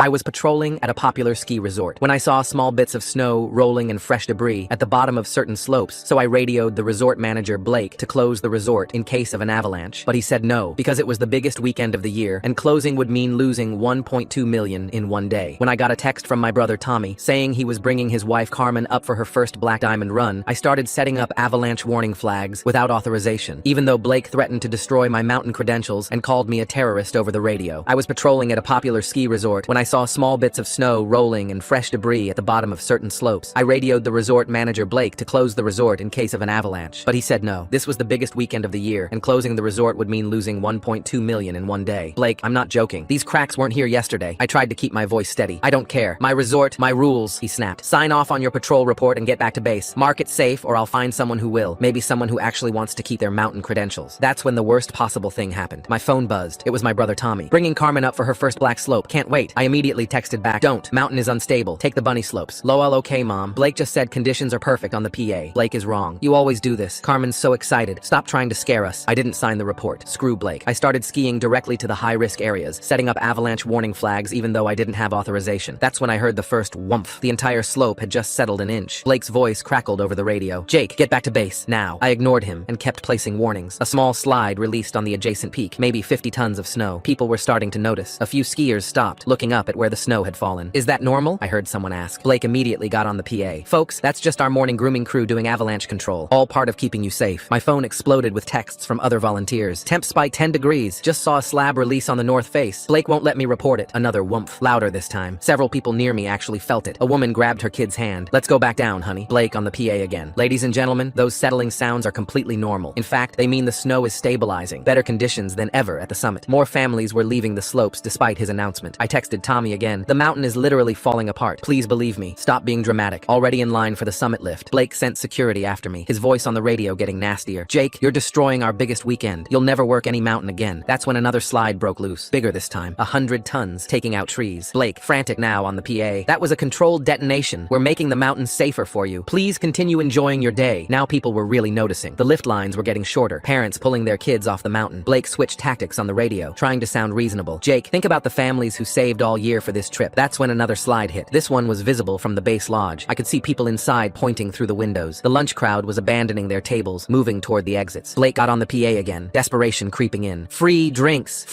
I was patrolling at a popular ski resort when I saw small bits of snow rolling and fresh debris at the bottom of certain slopes, so I radioed the resort manager Blake to close the resort in case of an avalanche. But he said no, because it was the biggest weekend of the year, and closing would mean losing $1.2 million in one day. When I got a text from my brother Tommy saying he was bringing his wife Carmen up for her first Black Diamond run, I started setting up avalanche warning flags without authorization, even though Blake threatened to destroy my mountain credentials and called me a terrorist over the radio. I was patrolling at a popular ski resort when I saw small bits of snow rolling and fresh debris at the bottom of certain slopes. I radioed the resort manager Blake to close the resort in case of an avalanche, but he said no. This was the biggest weekend of the year, and closing the resort would mean losing $1.2 million in one day. Blake, I'm not joking. These cracks weren't here yesterday. I tried to keep my voice steady. I don't care. My resort, my rules, he snapped. Sign off on your patrol report and get back to base. Mark it safe or I'll find someone who will. Maybe someone who actually wants to keep their mountain credentials. That's when the worst possible thing happened. My phone buzzed. It was my brother Tommy. Bringing Carmen up for her first black slope. Can't wait. I immediately texted back. Don't. Mountain is unstable. Take the bunny slopes. Lol, okay, mom. Blake just said conditions are perfect on the PA. Blake is wrong. You always do this. Carmen's so excited. Stop trying to scare us. I didn't sign the report. Screw Blake. I started skiing directly to the high-risk areas, setting up avalanche warning flags even though I didn't have authorization. That's when I heard the first whoomph. The entire slope had just settled an inch. Blake's voice crackled over the radio. Jake, get back to base, now. I ignored him and kept placing warnings. A small slide released on the adjacent peak, maybe 50 tons of snow. People were starting to notice. A few skiers stopped, looking up at where the snow had fallen. Is that normal? I heard someone ask. Blake immediately got on the PA. Folks, that's just our morning grooming crew doing avalanche control. All part of keeping you safe. My phone exploded with texts from other volunteers. Temp spike 10 degrees. Just saw a slab release on the north face. Blake won't let me report it. Another whoomph. Louder this time. Several people near me actually felt it. A woman grabbed her kid's hand. Let's go back down, honey. Blake on the PA again. Ladies and gentlemen, those settling sounds are completely normal. In fact, they mean the snow is stabilizing. Better conditions than ever at the summit. More families were leaving the slopes despite his announcement. I texted Tommy again. The mountain is literally falling apart. Please believe me. Stop being dramatic. Already in line for the summit lift. Blake sent security after me, his voice on the radio getting nastier. Jake, you're destroying our biggest weekend. You'll never work any mountain again. That's when another slide broke loose. Bigger this time. 100 tons, taking out trees. Blake, frantic now on the PA. That was a controlled detonation. We're making the mountain safer for you. Please continue enjoying your day. Now people were really noticing. The lift lines were getting shorter. Parents pulling their kids off the mountain. Blake switched tactics on the radio, trying to sound reasonable. Jake, think about the families who saved all year for this trip. That's when another slide hit. This one was visible from the base lodge. I could see people inside pointing through the windows. The lunch crowd was abandoning their tables, moving toward the exits. Blake got on the PA again, desperation creeping in. Free drinks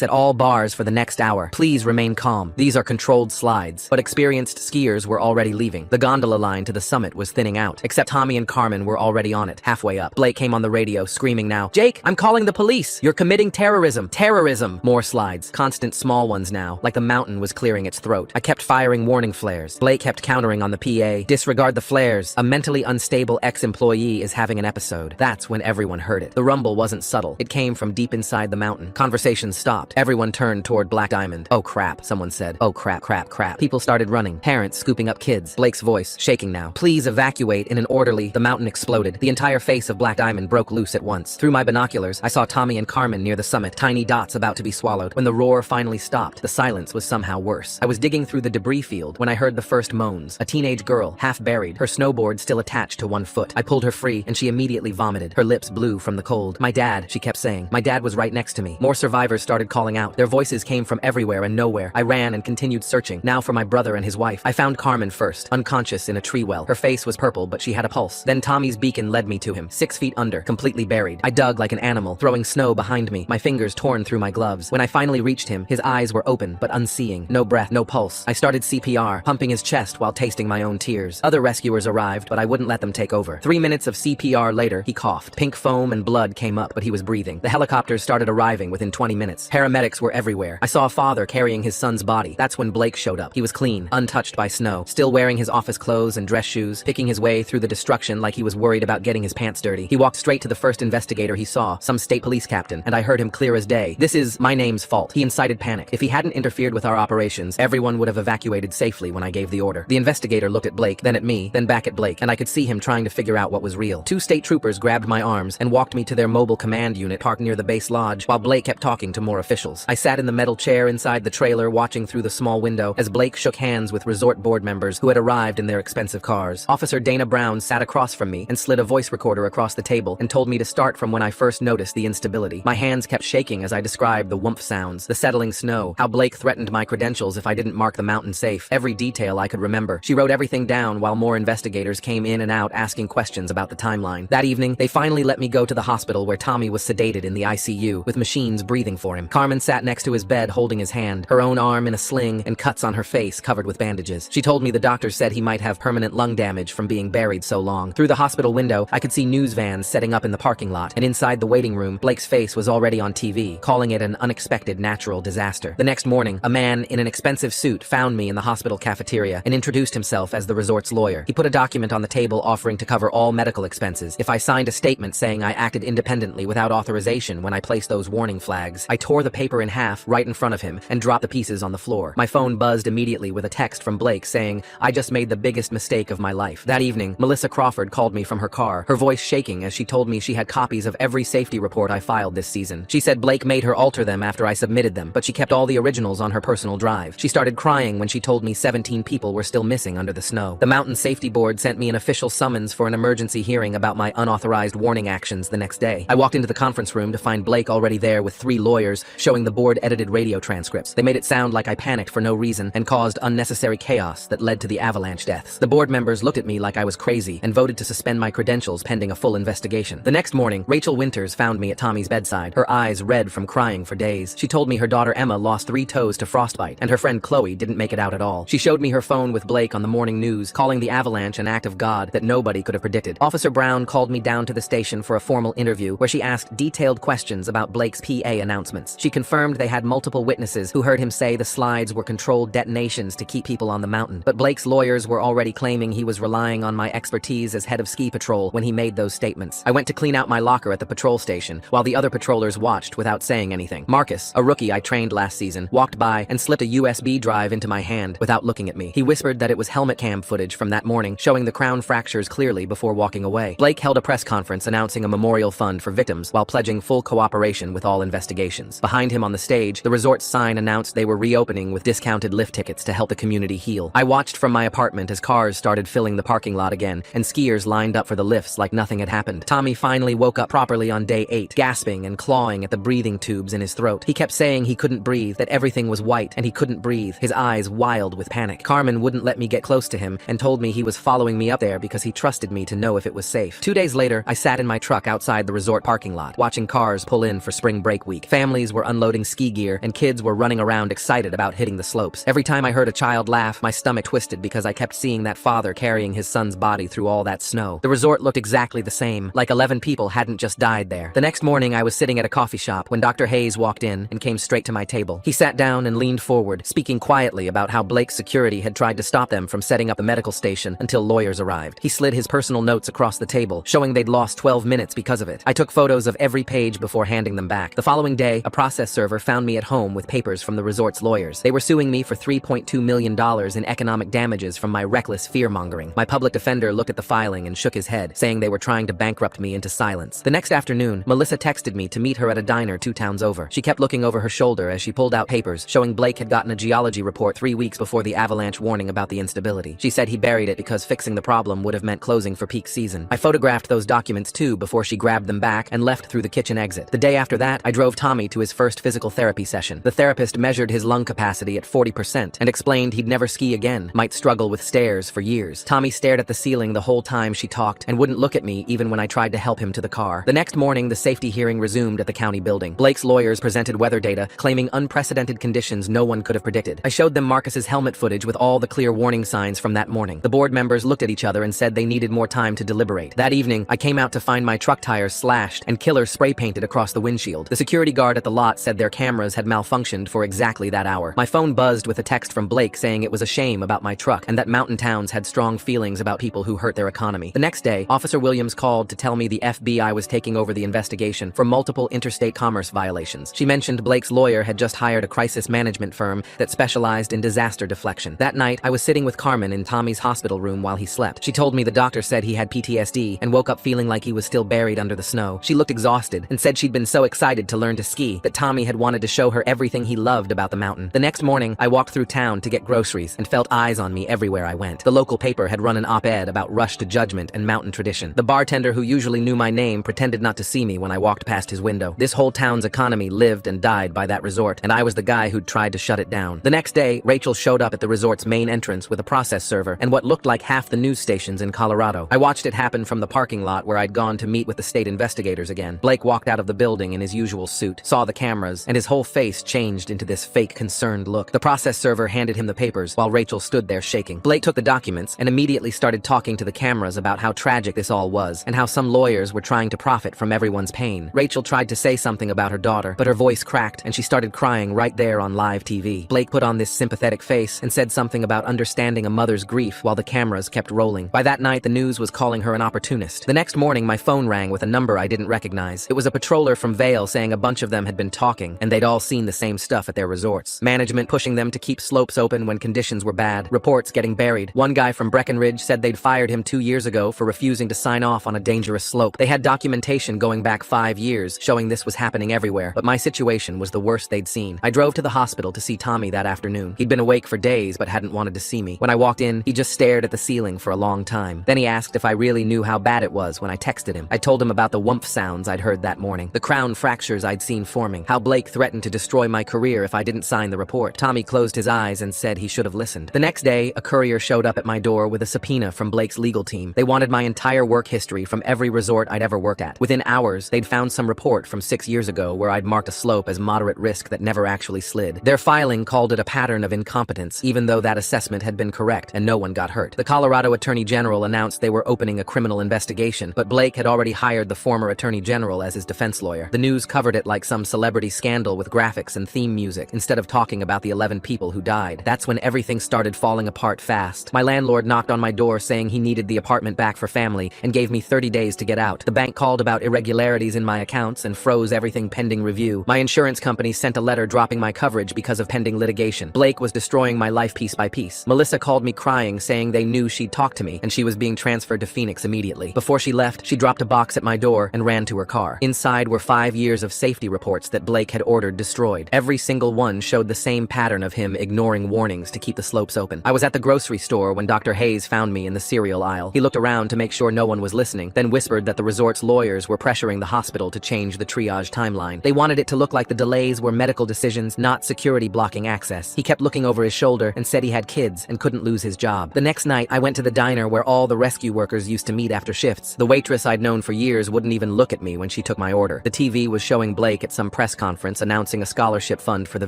at all bars for the next hour. Please remain calm. These are controlled slides. But experienced skiers were already leaving. The gondola line to the summit was thinning out, except Tommy and Carmen were already on it, halfway up. Blake came on the radio, screaming now, Jake, I'm calling the police. You're committing terrorism. Terrorism. More slides. Constant small ones now, like the mountain was clearing its throat. I kept firing warning flares. Blake kept countering on the PA. Disregard the flares. A mentally unstable ex-employee is having an episode. That's when everyone heard it. The rumble wasn't subtle. It came from deep inside the mountain. Conversations stopped. Everyone turned toward Black Diamond. Oh crap, someone said. Oh crap, crap, crap. People started running. Parents scooping up kids. Blake's voice shaking now. Please evacuate in an orderly. The mountain exploded. The entire face of Black Diamond broke loose at once. Through my binoculars, I saw Tommy and Carmen near the summit, tiny dots about to be swallowed. When the roar finally stopped, the silence was somehow worse. I was digging through the debris field when I heard the first moans. A teenage girl, half buried, her snowboard still attached to one foot. I pulled her free, and she immediately vomited. Her lips blue from the cold. My dad, she kept saying. My dad was right next to me. More survivors started calling out. Their voices came from everywhere and nowhere. I ran and continued searching, now for my brother and his wife. I found Carmen first, unconscious in a tree well. Her face was purple, but she had a pulse. Then Tommy's beacon led me to him, 6 feet under, completely buried. I dug like an animal, throwing snow behind me, my fingers torn through my gloves. When I finally reached him, his eyes were open, but unseeing. No breath, no pulse. I started CPR, pumping his chest while tasting my own tears. Other rescuers arrived, but I wouldn't let them take over. 3 minutes of CPR later, he coughed. Pink foam and blood came up, but he was breathing. The helicopters started arriving within 20 minutes. Paramedics were everywhere. I saw a father carrying his son's body. That's when Blake showed up. He was clean, untouched by snow, still wearing his office clothes and dress shoes, picking his way through the destruction like he was worried about getting his pants dirty. He walked straight to the first investigator he saw, some state police captain, and I heard him clear as day. This is my name's fault. He incited panic. If he hadn't interfered with our operations, everyone would have evacuated safely when I gave the order. The investigator looked at Blake, then at me, then back at Blake, and I could see him trying to figure out what was real. 2 state troopers grabbed my arms and walked me to their mobile command unit parked near the base lodge, while Blake kept talking to more officials. I sat in the metal chair inside the trailer watching through the small window as Blake shook hands with resort board members who had arrived in their expensive cars. Officer Dana Brown sat across from me and slid a voice recorder across the table and told me to start from when I first noticed the instability. My hands kept shaking as I described the whoomph sounds, the settling snow, how Blake threatened my credentials if I didn't mark the mountain safe. Every detail I could remember. She wrote everything down while more investigators came in and out asking questions about the timeline. That evening, they finally let me go to the hospital where Tommy was sedated in the ICU, with machines breathing for him. Carmen sat next to his bed holding his hand, her own arm in a sling and cuts on her face covered with bandages. She told me the doctors said he might have permanent lung damage from being buried so long. Through the hospital window, I could see news vans setting up in the parking lot, and inside the waiting room, Blake's face was already on TV, calling it an unexpected natural disaster. The next morning, a man in an expensive suit found me in the hospital cafeteria and introduced himself as the resort's lawyer. He put a document on the table offering to cover all medical expenses if I signed a statement saying I acted independently without authorization when I placed those warning flags. I tore the paper in half right in front of him and dropped the pieces on the floor. My phone buzzed immediately with a text from Blake saying, "I just made the biggest mistake of my life." That evening, Melissa Crawford called me from her car, her voice shaking as she told me she had copies of every safety report I filed this season. She said Blake made her alter them after I submitted them, but she kept all the originals on her personal drive. She started crying when she told me 17 people were still missing under the snow. The Mountain Safety Board sent me an official summons for an emergency hearing about my unauthorized warning actions the next day. I walked into the conference room to find Blake already there with 3 lawyers showing the board-edited radio transcripts. They made it sound like I panicked for no reason and caused unnecessary chaos that led to the avalanche deaths. The board members looked at me like I was crazy and voted to suspend my credentials pending a full investigation. The next morning, Rachel Winters found me at Tommy's bedside, her eyes red from crying for days. She told me her daughter Emma lost 3 toes to frostbite, and her friend Chloe didn't make it out at all. She showed me her phone with Blake on the morning news, calling the avalanche an act of God that nobody could have predicted. Officer Brown called me down to the station for a formal interview where she asked detailed questions about Blake's PA announcements. She confirmed they had multiple witnesses who heard him say the slides were controlled detonations to keep people on the mountain, but Blake's lawyers were already claiming he was relying on my expertise as head of ski patrol when he made those statements. I went to clean out my locker at the patrol station while the other patrollers watched without saying anything. Marcus, a rookie I trained last season, walked by and slipped a USB drive into my hand without looking at me. He whispered that it was helmet cam footage from that morning showing the crown fractures clearly before walking away. Blake held a press conference announcing a memorial fund for victims while pledging full cooperation with all investigations. Behind him on the stage, the resort's sign announced they were reopening with discounted lift tickets to help the community heal. I watched from my apartment as cars started filling the parking lot again and skiers lined up for the lifts like nothing had happened. Tommy finally woke up properly on day 8, gasping and clawing at the breathing tubes in his throat. He kept saying he couldn't breathe, that everything was white and he couldn't breathe, his eyes wild with panic. Carmen wouldn't let me get close to him and told me he was following me up there because he trusted me to know if it was safe. 2 days later, I sat in my truck outside the resort parking lot, watching cars pull in for spring break week. Families were unloading ski gear and kids were running around excited about hitting the slopes. Every time I heard a child laugh, my stomach twisted because I kept seeing that father carrying his son's body through all that snow. The resort looked exactly the same, like 11 people hadn't just died there. The next morning, I was sitting at a coffee shop when Dr. Hayes walked in and came straight to my table. He sat down and leaned forward, speaking quietly about how Blake's security had tried to stop them from setting up the medical station until lawyers arrived. He slid his personal notes across the table, showing they'd lost 12 minutes because of it. I took photos of every page before handing them back. The following day, a process server found me at home with papers from the resort's lawyers. They were suing me for $3.2 million in economic damages from my reckless fear-mongering. My public defender looked at the filing and shook his head, saying they were trying to bankrupt me into silence. The next afternoon, Melissa texted me to meet her at a diner 2 towns over. She kept looking over her shoulder as she pulled out papers, showing Blake had gotten a geology report 3 weeks before the avalanche warning about the instability. She said he buried it because fixing the problem would have meant closing for peak season. I photographed those documents too before she grabbed them back and left through the kitchen exit. The day after that, I drove Tommy to his first physical therapy session. The therapist measured his lung capacity at 40% and explained he'd never ski again, might struggle with stairs for years. Tommy stared at the ceiling the whole time she talked and wouldn't look at me even when I tried to help him to the car. The next morning, the safety hearing resumed at the county building. Blake's lawyers presented weather data, claiming unprecedented conditions no one could have predicted. I showed them Marcus's helmet footage with all the clear warning signs from that morning. The board members looked at each other and said they needed more time to deliberate. That evening, I came out to find my truck tires slashed and killer spray painted across the windshield. The security guard at the lot said their cameras had malfunctioned for exactly that hour. My phone buzzed with a text from Blake saying it was a shame about my truck and that mountain towns had strong feelings about people who hurt their economy. The next day, Officer Williams called to tell me the FBI was taking over the investigation for multiple interstate commerce violations. She mentioned Blake's lawyer had just hired a crisis management firm that specialized in disaster deflection. That night, I was sitting with Carmen in Tommy's hospital room while he slept. She told me the doctor said he had PTSD and woke up feeling like he was still buried under the snow. She looked exhausted and said she'd been so excited to learn to ski that Tommy had wanted to show her everything he loved about the mountain. The next morning, I walked through town to get groceries and felt eyes on me everywhere I went. The local paper had run an op-ed about rush to judgment and mountain tradition. The bartender who usually knew my name pretended not to see me when I walked past his window. This whole town's economy lived and died by that resort, and I was the guy who'd tried to shut it down. The next day, Rachel showed up at the resort's main entrance with a process server and what looked like half the news stations in Colorado. I watched it happen from the parking lot where I'd gone to meet with the state investigators again. Blake walked out of the building in his usual suit, saw the cameras, and his whole face changed into this fake concerned look. The process server handed him the papers while Rachel stood there shaking. Blake took the documents and immediately started talking to the cameras about how tragic this all was and how some lawyers were trying to profit from everyone's pain. Rachel tried to say something about her daughter, but her voice cracked and she started crying right there on live TV. Blake put on this sympathetic face and said something about understanding a mother's grief while the cameras kept rolling. By that night, the news was calling her an opportunist. The next morning, my phone rang with a number I didn't recognize. It was a patroller from Vail saying a bunch of them had been talking and they'd all seen the same stuff at their resorts. Management pushing them to keep slopes open when conditions were bad. Reports getting buried. One guy from Breckenridge said they'd fired him 2 years ago for refusing to sign off on a dangerous slope. They had documentation going back 5 years showing this was happening everywhere, but my situation was the worst they'd seen. I drove to the hospital to see Tommy that afternoon. He'd been awake for days but hadn't wanted to see me. When I walked in, he just stared at the ceiling for a long time. Then he asked if I really knew how bad it was when I texted him. I told him about the whoomph sounds I'd heard that morning, the crown fractures I'd seen forming, how Blake threatened to destroy my career if I didn't sign the report. Tommy closed his eyes and said he should have listened. The next day, a courier showed up at my door with a subpoena from Blake's legal team. They wanted my entire work history from every resort I'd ever worked at. Within hours, they'd found some report from 6 years ago where I'd marked a slope as moderate risk that never actually slid. Their filing called it a pattern of incompetence, even though that assessment had been correct and no one got hurt. The Colorado Attorney General announced they were opening a criminal investigation, but Blake had already hired the former Attorney General as his defense lawyer. The news covered it like some celebrity scandal with graphics and theme music, instead of talking about the 11 people who died. That's when everything started falling apart fast. My landlord knocked on my door saying he needed the apartment back for family and gave me 30 days to get out. The bank called about irregularities in my accounts and froze everything pending review. My insurance company sent a letter dropping my coverage because of pending litigation. Blake was destroying my life piece by piece. Melissa called me crying, saying they knew she'd talked to me and she was being transferred to Phoenix immediately. Before she left, she dropped a box at my door and ran to her car. Inside were 5 years of safety reports that Blake had ordered destroyed. Every single one showed the same pattern of him ignoring warnings to keep the slopes open. I was at the grocery store when Dr. Hayes found me in the cereal aisle. He looked around to make sure no one was listening, then whispered that the resort's lawyers were pressuring the hospital to change the triage timeline. They wanted it to look like the delays were medical decisions, not security blocking access. He kept looking over his shoulder and said he had kids and couldn't lose his job. The next night, I went to the diner where all the rescue workers used to meet after shifts. The waitress I'd known for years wouldn't even look at me when she took my order. The TV was showing Blake at some press conference announcing a scholarship fund for the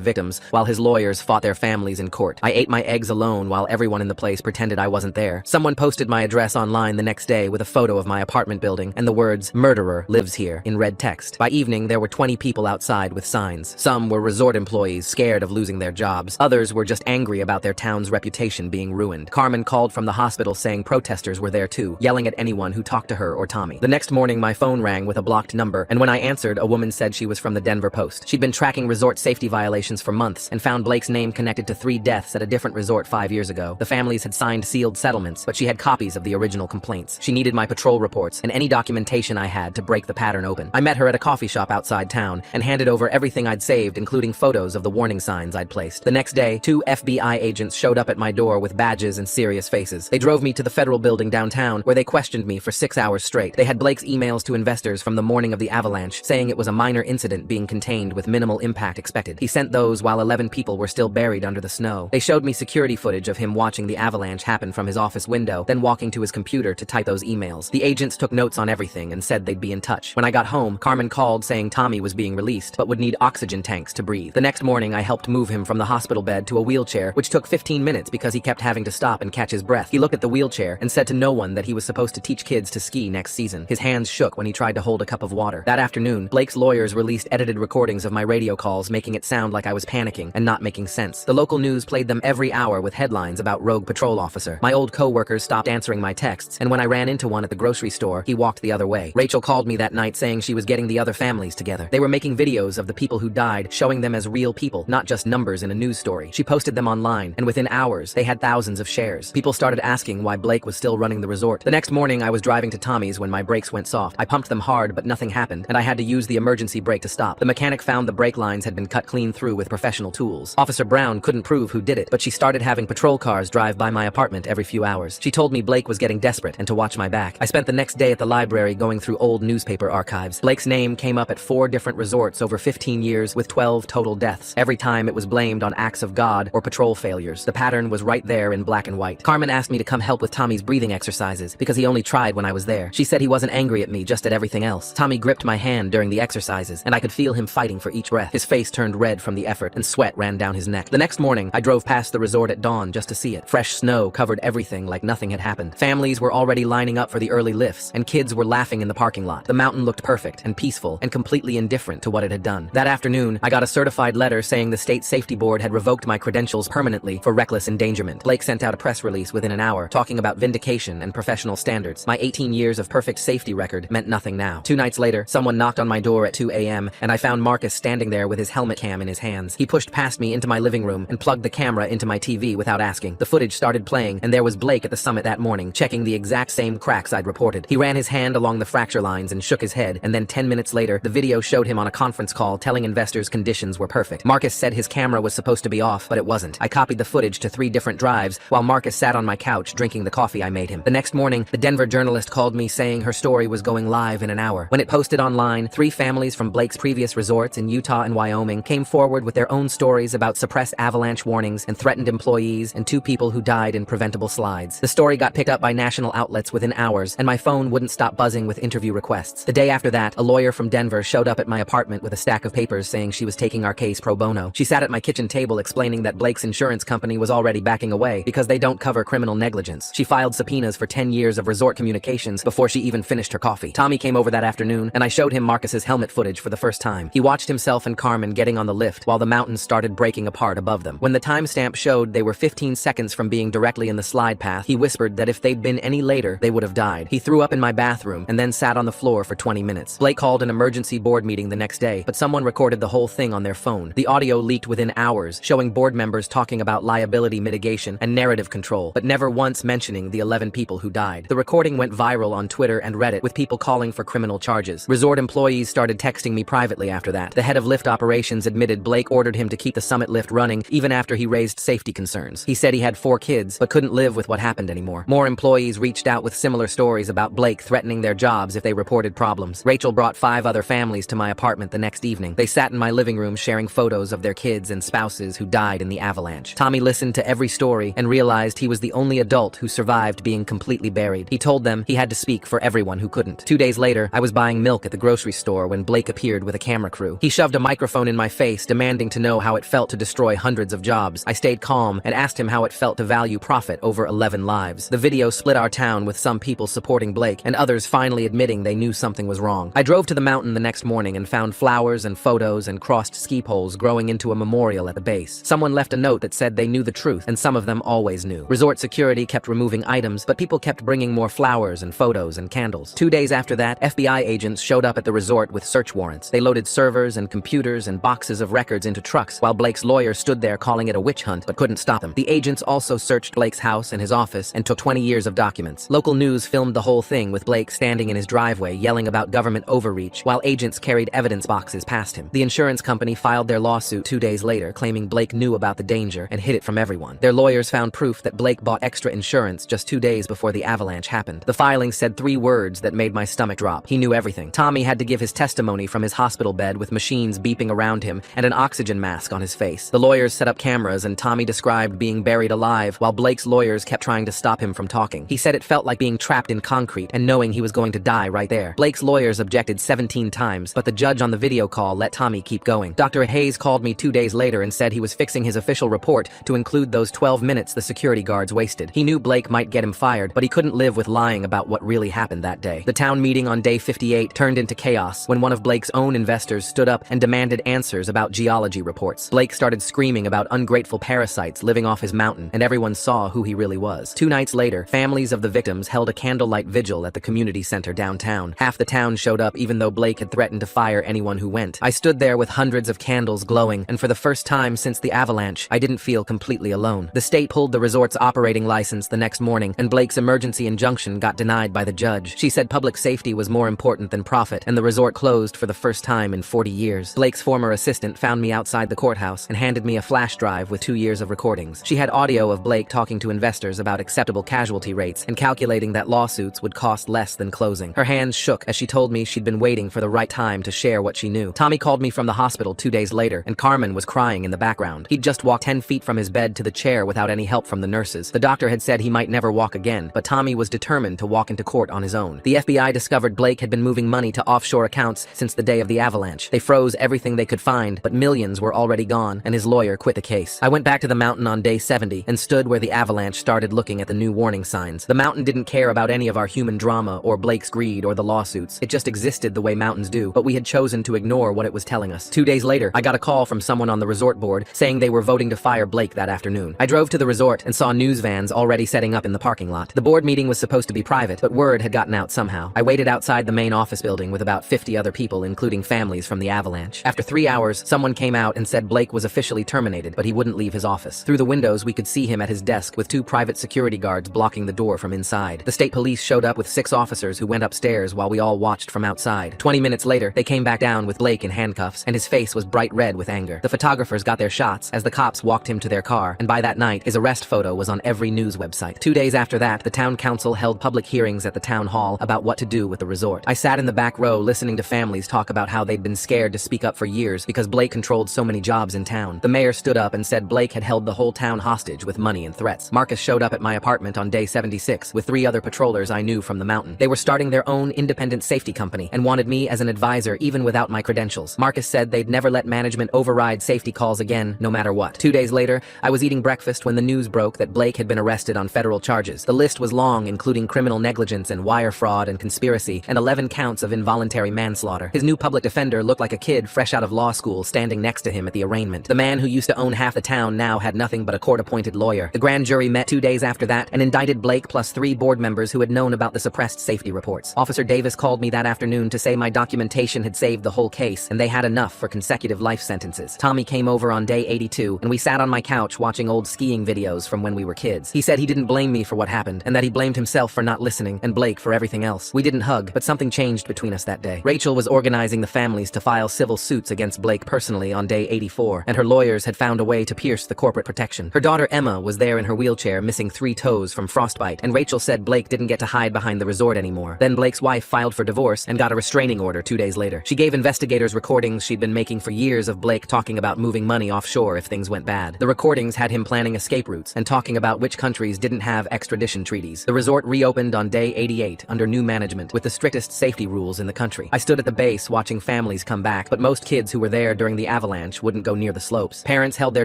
victims, while his lawyers fought their families in court. I ate my eggs alone while everyone in the place pretended I wasn't there. Someone posted my address online the next day with a photo of my apartment building and the words, "Murderer lives here," in red text. By evening, there were 20 people outside with signs. Some were resort employees scared of losing their jobs. Others were just angry about their town's reputation being ruined. Carmen called from the hospital saying protesters were there too, yelling at anyone who talked to her or Tommy. The next morning, my phone rang with a blocked number, and when I answered, a woman said she was from the Denver Post. She'd been tracking resort safety violations for months and found Blake's name connected to 3 deaths at a different resort 5 years ago. The families had signed sealed settlements, but she had copies of the original complaints. She needed my patrol reports and any documentation I had to break the pattern open. I met her at a coffee shop outside town and handed over everything I'd saved, including photos of the warning signs I'd placed. The next day, 2 FBI agents showed up at my door with badges and serious faces. They drove me to the federal building downtown, where they questioned me for 6 hours straight. They had Blake's emails to investors from the morning of the avalanche, saying it was a minor incident being contained with minimal impact expected. He sent those while 11 people were still buried under the snow. They showed me security footage of him watching the avalanche happen from his office window, then walking to his computer to type those emails. The agents took notes on everything and said they'd be in touch. When I got home, Carmen called saying Tommy was being released, but would need oxygen tanks to breathe. The next morning, I helped move him from the hospital bed to a wheelchair, which took 15 minutes because he kept having to stop and catch his breath. He looked at the wheelchair and said to no one that he was supposed to teach kids to ski next season. His hands shook when he tried to hold a cup of water. That afternoon, Blake's lawyers released edited recordings of my radio calls, making it sound like I was panicking and not making sense. The local news played them every hour with headlines about rogue patrol officer. My old co-workers stopped answering my texts, and when I ran into one at the grocery store, he walked the other way. Rachel called me that night saying she was getting the other families together. They were making videos of the people who died, showing them as real people, not just numbers in a news story. She posted them online, and within hours, they had thousands of shares. People started asking why Blake was still running the resort. The next morning, I was driving to Tommy's when my brakes went soft. I pumped them hard, but nothing happened, and I had to use the emergency brake to stop. The mechanic found the brake lines had been cut clean through with professional tools. Officer Brown couldn't prove who did it, but she started having patrol cars drive by my apartment every few hours. She told me Blake was getting desperate and to watch my back. I spent the next day at the library going through old newspaper archives. Blake's name came up at 4 different resorts over 15 years with 12 total deaths. Every time time it was blamed on acts of God or patrol failures. The pattern was right there in black and white. Carmen asked me to come help with Tommy's breathing exercises because he only tried when I was there. She said he wasn't angry at me, just at everything else. Tommy gripped my hand during the exercises, and I could feel him fighting for each breath. His face turned red from the effort, and sweat ran down his neck. The next morning, I drove past the resort at dawn just to see it. Fresh snow covered everything like nothing had happened. Families were already lining up for the early lifts, and kids were laughing in the parking lot. The mountain looked perfect and peaceful and completely indifferent to what it had done. That afternoon, I got a certified letter saying the state safety board had revoked my credentials permanently for reckless endangerment. Blake sent out a press release within an hour talking about vindication and professional standards. My 18 years of perfect safety record meant nothing now. 2 nights later, someone knocked on my door at 2 a.m. and I found Marcus standing there with his helmet cam in his hands. He pushed past me into my living room and plugged the camera into my TV without asking. The footage started playing, and there was Blake at the summit that morning, checking the exact same cracks I'd reported. He ran his hand along the fracture lines and shook his head, and then 10 minutes later, the video showed him on a conference call telling investors conditions were perfect. Marcus said his camera was supposed to be off, but it wasn't. I copied the footage to 3 different drives while Marcus sat on my couch drinking the coffee I made him. The next morning, the Denver journalist called me saying her story was going live in an hour. When it posted online, 3 families from Blake's previous resorts in Utah and Wyoming came forward with their own stories about suppressed avalanche warnings and threatened employees, and 2 people who died in preventable slides. The story got picked up by national outlets within hours, and my phone wouldn't stop buzzing with interview requests. The day after that, a lawyer from Denver showed up at my apartment with a stack of papers saying she was taking our case pro bono. She sat at my kitchen table explaining that Blake's insurance company was already backing away because they don't cover criminal negligence. She filed subpoenas for 10 years of resort communications before she even finished her coffee. Tommy came over that afternoon, and I showed him Marcus's helmet footage for the first time. He watched himself and Carmen getting on the lift while the mountains started breaking apart above them. When the timestamp showed they were 15 seconds from being directly in the slide path, he whispered that if they'd been any later, they would have died. He threw up in my bathroom and then sat on the floor for 20 minutes. Blake called an emergency board meeting the next day, but someone recorded the whole thing on their phone. The audio leaked within hours, showing board members talking about liability mitigation and narrative control, but never once mentioning the 11 people who died. The recording went viral on Twitter and Reddit, with people calling for criminal charges. Resort employees started texting me privately after that. The head of lift operations admitted Blake ordered him to keep the summit lift running even after he raised safety concerns. He said he had 4 kids, but couldn't live with what happened anymore. More employees reached out with similar stories about Blake threatening their jobs if they reported problems. Rachel brought 5 other families to my apartment the next evening. They sat in my living room sharing photos of their kids and spouses who died in the avalanche. Tommy listened to every story and realized he was the only adult who survived being completely buried. He told them he had to speak for everyone who couldn't. 2 days later, I was buying milk at the grocery store when Blake appeared with a camera crew. He shoved a microphone in my face, demanding to know how it felt to destroy hundreds of jobs. I stayed calm and asked him how it felt to value profit over 11 lives. The video split our town, with some people supporting Blake and others finally admitting they knew something was wrong. I drove to the mountain the next morning and found flowers and photos and crossed ski poles growing into a memorial at the base. Someone left a note that said they knew the truth, and some of them always knew. Resort security kept removing items, but people kept bringing more flowers and photos and candles. 2 days after that, FBI agents showed up at the resort with search warrants. They loaded servers and computers and boxes of records into trucks, while Blake's lawyer stood there calling it a witch hunt, but couldn't stop him. The agents also searched Blake's house and his office and took 20 years of documents. Local news filmed the whole thing, with Blake standing in his driveway yelling about government overreach while agents carried evidence boxes past him. The insurance company filed their lawsuit 2 days later, claiming Blake knew about the danger and hid it from everyone. Their lawyers found proof that Blake bought extra insurance just 2 days before the avalanche happened. The filing said 3 words that made my stomach drop: he knew everything. Tommy had to give his testimony from his hospital bed with machines beeping around him and an oxygen mask on his face. The lawyers set up cameras, and Tommy described being buried alive while Blake's lawyers kept trying to stop him from talking. He said it felt like being trapped in concrete and knowing he was going to die right there. Blake's lawyers objected 17 times, but the judge on the video call let Tommy keep going. Dr. Hayes called me 2 days later and said he was fixing his official report to include those 12 minutes the security guards wasted. He knew Blake might get him fired, but he couldn't live with lying about what really happened that day. The town meeting on day 58 turned into chaos when one of Blake's own investors stood up and demanded answers about geology reports. Blake started screaming about ungrateful parasites living off his mountain, and everyone saw who he really was. 2 nights later, families of the victims held a candlelight vigil at the community center downtown. Half the town showed up, even though Blake had threatened to fire anyone who went. I stood there with hundreds of candles glowing, and for the first time since the avalanche, I didn't feel completely alone. The state pulled the resort's operating license the next morning, and Blake's emergency injunction got denied by the judge. She said public safety was more important than profit, and the resort closed for the first time in 40 years. Blake's former assistant found me outside the courthouse and handed me a flash drive with 2 years of recordings. She had audio of Blake talking to investors about acceptable casualty rates and calculating that lawsuits would cost less than closing. Her hands shook as she told me she'd been waiting for the right time to share what she knew. Tommy called me from the hospital 2 days later, and Carmen Carmen was crying in the background. He'd just walked 10 feet from his bed to the chair without any help from the nurses. The doctor had said he might never walk again, but Tommy was determined to walk into court on his own. The FBI discovered Blake had been moving money to offshore accounts since the day of the avalanche. They froze everything they could find, but millions were already gone, and his lawyer quit the case. I went back to the mountain on day 70 and stood where the avalanche started, looking at the new warning signs. The mountain didn't care about any of our human drama or Blake's greed or the lawsuits. It just existed the way mountains do, but we had chosen to ignore what it was telling us. 2 days later, I got a call from someone on the resort board saying they were voting to fire Blake that afternoon. I drove to the resort and saw news vans already setting up in the parking lot. The board meeting was supposed to be private, but word had gotten out somehow. I waited outside the main office building with about 50 other people, including families from the avalanche. After 3 hours, someone came out and said Blake was officially terminated, but he wouldn't leave his office. Through the windows, we could see him at his desk with 2 private security guards blocking the door from inside. The state police showed up with 6 officers who went upstairs while we all watched from outside. 20 minutes later, they came back down with Blake in handcuffs, and his face was bright red with anger. The photographers got their shots as the cops walked him to their car, and by that night, his arrest photo was on every news website. 2 days after that, the town council held public hearings at the town hall about what to do with the resort. I sat in the back row listening to families talk about how they'd been scared to speak up for years because Blake controlled so many jobs in town. The mayor stood up and said Blake had held the whole town hostage with money and threats. Marcus showed up at my apartment on day 76 with 3 other patrollers I knew from the mountain. They were starting their own independent safety company and wanted me as an advisor even without my credentials. Marcus said they'd never let management override safety calls again, no matter what. 2 days later, I was eating breakfast when the news broke that Blake had been arrested on federal charges. The list was long, including criminal negligence and wire fraud and conspiracy, and 11 counts of involuntary manslaughter. His new public defender looked like a kid fresh out of law school standing next to him at the arraignment. The man who used to own half the town now had nothing but a court-appointed lawyer. The grand jury met 2 days after that and indicted Blake plus 3 board members who had known about the suppressed safety reports. Officer Davis called me that afternoon to say my documentation had saved the whole case, and they had enough for consecutive life sentences. Tommy came over on day 82, and we sat on my couch watching old skiing videos from when we were kids. He said he didn't blame me for what happened, and that he blamed himself for not listening, and Blake for everything else. We didn't hug, but something changed between us that day. Rachel was organizing the families to file civil suits against Blake personally on day 84, and her lawyers had found a way to pierce the corporate protection. Her daughter Emma was there in her wheelchair, missing 3 toes from frostbite, and Rachel said Blake didn't get to hide behind the resort anymore. Then Blake's wife filed for divorce and got a restraining order 2 days later. She gave investigators recordings she'd been making for years of Blake talking about moving money offshore if things went bad. The recordings had him planning escape routes and talking about which countries didn't have extradition treaties. The resort reopened on day 88 under new management with the strictest safety rules in the country. I stood at the base watching families come back, but most kids who were there during the avalanche wouldn't go near the slopes. Parents held their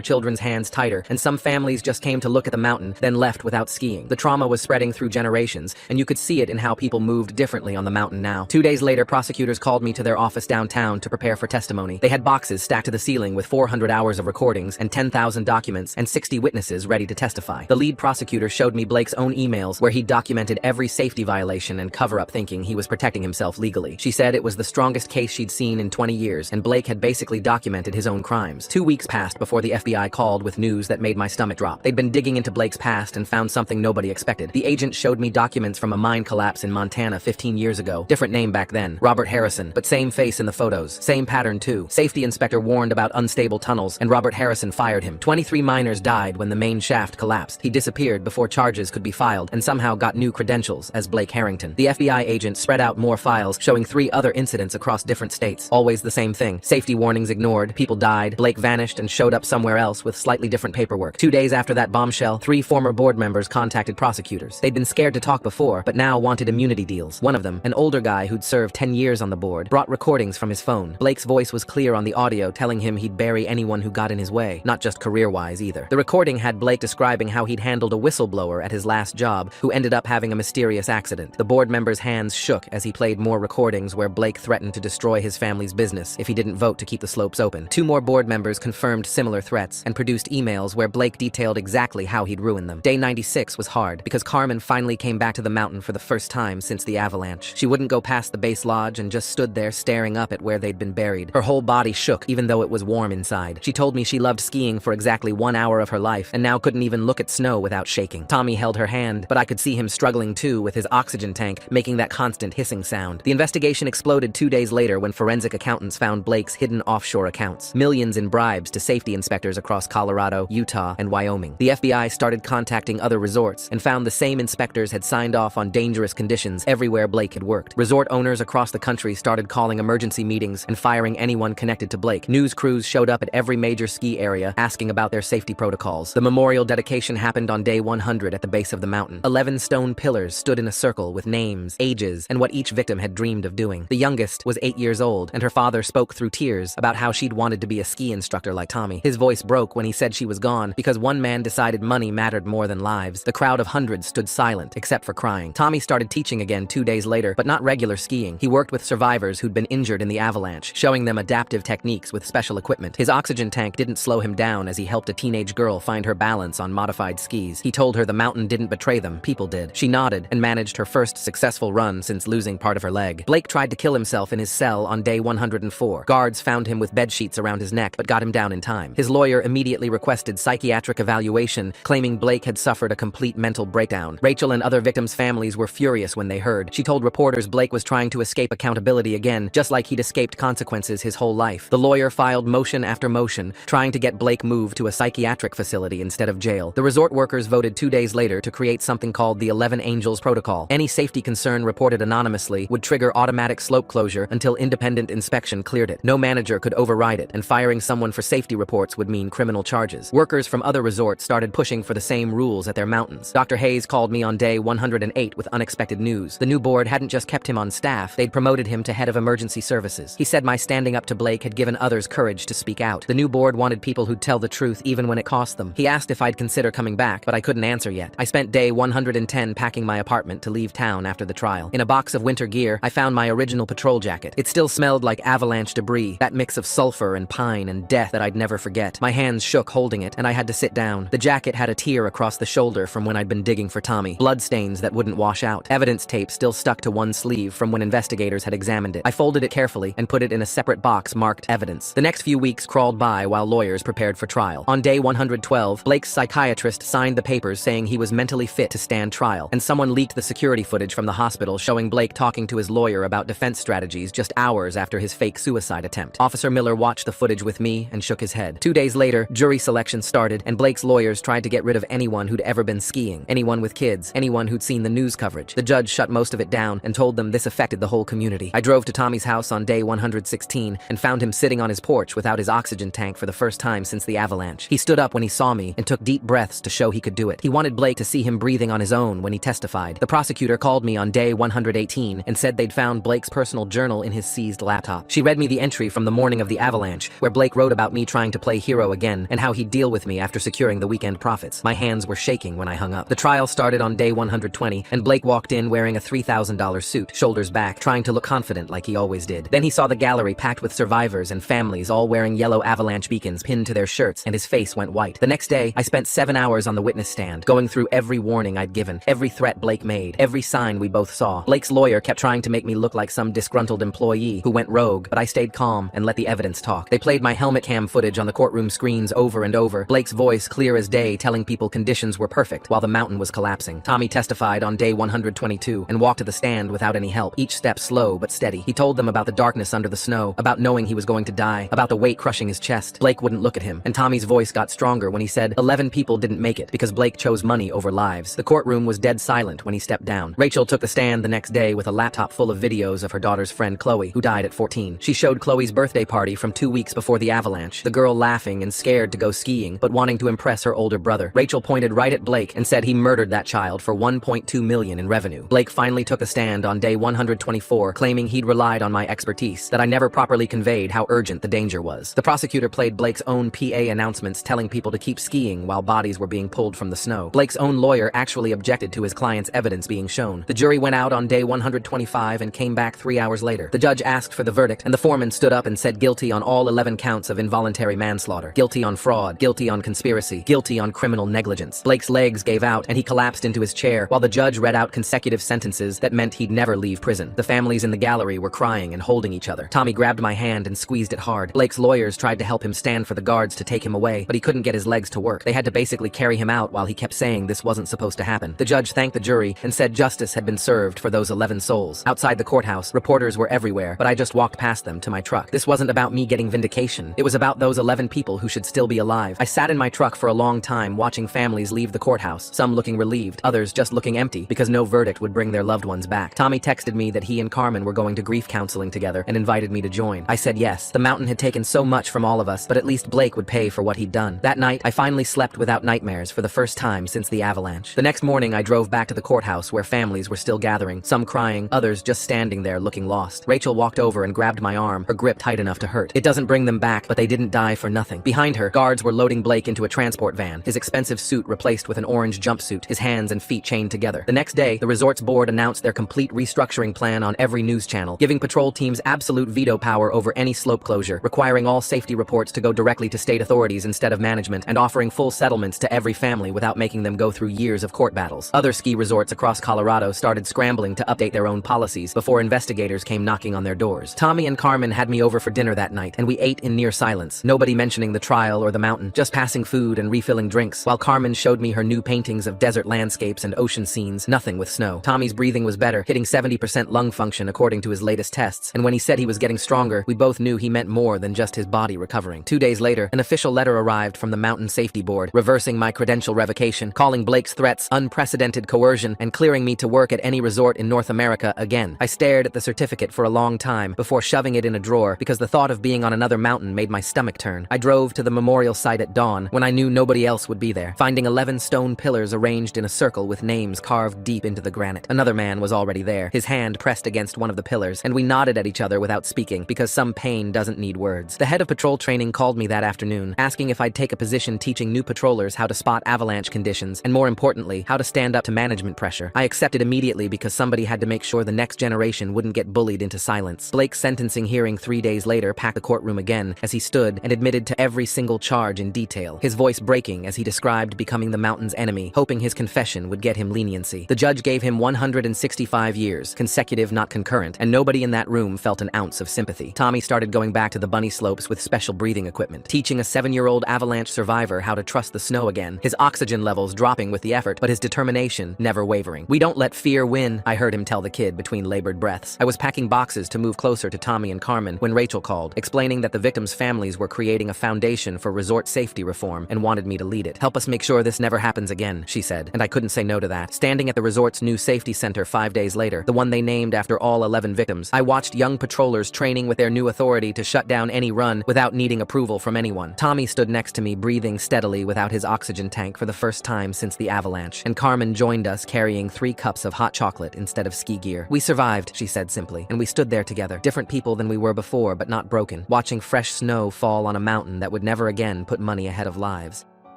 children's hands tighter, and some families just came to look at the mountain, then left without skiing. The trauma was spreading through generations, and you could see it in how people moved differently on the mountain now. 2 days later, prosecutors called me to their office downtown to prepare for testimony. They had boxes stacked to the ceiling with 400 hours of recordings and 10,000 documents and 60 witnesses ready to testify. The lead prosecutor showed me Blake's own emails where he documented every safety violation and cover-up, thinking he was protecting himself legally. She said it was the strongest case she'd seen in 20 years, and Blake had basically documented his own crimes. 2 weeks passed before the FBI called with news that made my stomach drop. They'd been digging into Blake's past and found something nobody expected. The agent showed me documents from a mine collapse in Montana 15 years ago. Different name back then, Robert Harrison, but same face in the photos. Same pattern too. Safety inspector warned about unstable tunnels, and Robert Harrison fired him. 23 miners died when the main shaft collapsed. He disappeared before charges could be filed, and somehow got new credentials as Blake Harrington. The FBI agent spread out more files, showing 3 other incidents across different states. Always the same thing. Safety warnings ignored, people died, Blake vanished and showed up somewhere else with slightly different paperwork. 2 days after that bombshell, 3 former board members contacted prosecutors. They'd been scared to talk before, but now wanted immunity deals. One of them, an older guy who'd served 10 years on the board, brought recordings from his phone. Blake's voice was clear on the audio, telling him he'd bury anyone who got in his way, not just career-wise either. The recording had Blake describing how he'd handled a whistleblower at his last job who ended up having a mysterious accident. The board members' hands shook as he played more recordings where Blake threatened to destroy his family's business if he didn't vote to keep the slopes open. 2 more board members confirmed similar threats and produced emails where Blake detailed exactly how he'd ruined them. Day 96 was hard because Carmen finally came back to the mountain for the first time since the avalanche. She wouldn't go past the base lodge and just stood there staring up at where they'd been buried. Her whole body shook even though it was warm inside. She told me she loved skiing for exactly 1 hour of her life and now couldn't even look at snow without shaking. Tommy held her hand, but I could see him struggling too with his oxygen tank making that constant hissing sound. The investigation exploded 2 days later when forensic accountants found Blake's hidden offshore accounts. Millions in bribes to safety inspectors across Colorado, Utah, and Wyoming. The FBI started contacting other resorts and found the same inspectors had signed off on dangerous conditions everywhere Blake had worked. Resort owners across the country started calling emergency meetings and firing anyone connected to Blake. News crews showed up at every major ski area asking about their safety protocols. The memorial dedication happened on day 100 at the base of the mountain. 11 stone pillars stood in a circle with names, ages, and what each victim had dreamed of doing. The youngest was 8 years old, and her father spoke through tears about how she'd wanted to be a ski instructor like Tommy. His voice broke when he said she was gone because one man decided money mattered more than lives. The crowd of hundreds stood silent, except for crying. Tommy started teaching again 2 days later, but not regular skiing. He worked with survivors who'd been injured in the avalanche, showing them adaptive techniques with special equipment. His oxygen tank didn't slow him down as he helped a teenage girl find her balance on modified skis. He told her the mountain didn't betray them, people did. She nodded and managed her first successful run since losing part of her leg. Blake tried to kill himself in his cell on day 104. Guards found him with bed sheets around his neck, but got him down in time. His lawyer immediately requested psychiatric evaluation, claiming Blake had suffered a complete mental breakdown. Rachel and other victims' families were furious when they heard. She told reporters Blake was trying to escape accountability again, just like he'd escaped consequences his whole life. The lawyer filed motion after motion, trying to get Blake moved to a psychiatric facility instead of jail. The resort workers voted 2 days later to create something called the 11 Angels Protocol. Any safety concern reported anonymously would trigger automatic slope closure until independent inspection cleared it. No manager could override it, and firing someone for safety reports would mean criminal charges. Workers from other resorts started pushing for the same rules at their mountains. Dr. Hayes called me on day 108 with unexpected news. The new board hadn't just kept him on staff, they'd promoted him to head of emergency services. He said my standing up to Blake had given others courage to speak out. The new board wanted people who'd tell the truth even when it cost them. He asked if I'd consider coming back, but I couldn't answer yet. I spent day 110 packing my apartment to leave town after the trial. In a box of winter gear, I found my original patrol jacket. It still smelled like avalanche debris, that mix of sulfur and pine and death that I'd never forget. My hands shook holding it, and I had to sit down. The jacket had a tear across the shoulder from when I'd been digging for Tommy. Bloodstains that wouldn't wash out. Evidence tape still stuck to one sleeve from when investigators had examined it. I folded it carefully and put it in a separate box marked evidence. The next few weeks crawled by while lawyers prepared for trial. On day 112, Blake's psychiatrist signed the papers saying he was mentally fit to stand trial, and someone leaked the security footage from the hospital showing Blake talking to his lawyer about defense strategies just hours after his fake suicide attempt. Officer Miller watched the footage with me and shook his head. 2 days later, jury selection started, and Blake's lawyers tried to get rid of anyone who'd ever been skiing, anyone with kids, anyone who'd seen the news coverage. The judge shut most of it down and told them this affected the whole community. I drove to Tommy's house on day 116 and found him sitting on his porch without his oxygen tank for the first time since the avalanche. He stood up when he saw me and took deep breaths to show he could do it. He wanted Blake to see him breathing on his own when he testified. The prosecutor called me on day 118 and said they'd found Blake's personal journal in his seized laptop. She read me the entry from the morning of the avalanche, where Blake wrote about me trying to play hero again and how he'd deal with me after securing the weekend profits. My hands were shaking when I hung up. The trial started on day 120, and Blake walked in wearing a $3,000 suit, shoulders back, trying to look confident like he always did. Then he saw the gallery packed with survivors and families all wearing yellow avalanche beacons pinned to their shirts, and his face went white. The next day, I spent 7 hours on the witness stand, going through every warning I'd given, every threat Blake made, every sign we both saw. Blake's lawyer kept trying to make me look like some disgruntled employee who went rogue, but I stayed calm and let the evidence talk. They played my helmet cam footage on the courtroom screens over and over, Blake's voice clear as day telling people conditions were perfect while the mountain was collapsing. Tommy testified on day 122 and walked to the stand without any help, each step slow but steady. He told them about the darkness under the snow, about knowing he was going to die, about the weight crushing his chest. Blake wouldn't look at him, and Tommy's voice got stronger when he said 11 people didn't make it because Blake chose money over lives. The courtroom was dead silent when he stepped down. Rachel took the stand the next day with a laptop full of videos of her daughter's friend Chloe, who died at 14. She showed Chloe's birthday party from 2 weeks before the avalanche, the girl laughing and scared to go skiing but wanting to impress her older brother. Rachel pointed right at Blake and said he murdered that child for $1.2 million in revenue. Blake finally took a stand on day 124, claiming he'd relied on my expertise, that I never properly conveyed how urgent the danger was. The prosecutor played Blake's own PA announcements telling people to keep skiing while bodies were being pulled from the snow. Blake's own lawyer actually objected to his client's evidence being shown. The jury went out on day 125 and came back 3 hours later. The judge asked for the verdict, and the foreman stood up and said guilty on all 11 counts of involuntary manslaughter, guilty on fraud, guilty on conspiracy, guilty on criminal negligence. Blake's legs gave out and he collapsed into his chair while the judge read out consecutive sentences that meant he'd never leave prison. The families in the gallery were crying and holding each other. Tommy grabbed my hand and squeezed it hard. Blake's lawyers tried to help him stand for the guards to take him away, but he couldn't get his legs to work. They had to basically carry him out while he kept saying this wasn't supposed to happen. The judge thanked the jury and said justice had been served for those 11 souls. Outside the courthouse, reporters were everywhere, but I just walked past them to my truck. This wasn't about me getting vindication. It was about those 11 people who should still be alive. I sat in my truck for a long time watching families leave the courthouse, some looking relieved, others just looking empty because no verdict would bring their loved ones back. Tommy texted me that he and Carmen were going to grief counseling together and invited me to join. I said yes. The mountain had taken so so much from all of us, but at least Blake would pay for what he'd done. That night, I finally slept without nightmares for the first time since the avalanche. The next morning, I drove back to the courthouse where families were still gathering, some crying, others just standing there looking lost. Rachel walked over and grabbed my arm, her grip tight enough to hurt. It doesn't bring them back, but they didn't die for nothing. Behind her, guards were loading Blake into a transport van, his expensive suit replaced with an orange jumpsuit, his hands and feet chained together. The next day, the resort's board announced their complete restructuring plan on every news channel, giving patrol teams absolute veto power over any slope closure, requiring all safety reports to go directly to state authorities instead of management, and offering full settlements to every family without making them go through years of court battles. Other ski resorts across Colorado started scrambling to update their own policies before investigators came knocking on their doors. Tommy and Carmen had me over for dinner that night, and we ate in near silence, nobody mentioning the trial or the mountain, just passing food and refilling drinks, while Carmen showed me her new paintings of desert landscapes and ocean scenes, nothing with snow. Tommy's breathing was better, hitting 70% lung function according to his latest tests, and when he said he was getting stronger, we both knew he meant more than just his body recovering. 2 days later, an official letter arrived from the Mountain Safety Board, reversing my credential revocation, calling Blake's threats unprecedented coercion, and clearing me to work at any resort in North America again. I stared at the certificate for a long time before shoving it in a drawer because the thought of being on another mountain made my stomach turn. I drove to the memorial site at dawn when I knew nobody else would be there, finding 11 stone pillars arranged in a circle with names carved deep into the granite. Another man was already there, his hand pressed against one of the pillars, and we nodded at each other without speaking because some pain doesn't need words. The head of patrol training called me that afternoon, asking if I'd take a position teaching new patrollers how to spot avalanche conditions, and more importantly, how to stand up to management pressure. I accepted immediately because somebody had to make sure the next generation wouldn't get bullied into silence. Blake's sentencing hearing 3 days later packed the courtroom again as he stood and admitted to every single charge in detail, his voice breaking as he described becoming the mountain's enemy, hoping his confession would get him leniency. The judge gave him 165 years, consecutive not concurrent, and nobody in that room felt an ounce of sympathy. Tommy started going back to the bunny slopes with special breathing equipment, teaching a 7-year-old avalanche survivor how to trust the snow again, his oxygen levels dropping with the effort, but his determination never wavering. "We don't let fear win," I heard him tell the kid between labored breaths. I was packing boxes to move closer to Tommy and Carmen when Rachel called, explaining that the victims' families were creating a foundation for resort safety reform and wanted me to lead it. "Help us make sure this never happens again," she said, and I couldn't say no to that. Standing at the resort's new safety center 5 days later, the one they named after all 11 victims, I watched young patrollers training with their new authority to shut down any run without needing approval from anyone. Tommy stood next to me, breathing steadily without his oxygen tank for the first time since the avalanche, and Carmen joined us carrying 3 cups of hot chocolate instead of ski gear. "We survived," she said simply, and we stood there together, different people than we were before but not broken, watching fresh snow fall on a mountain that would never again put money ahead of lives.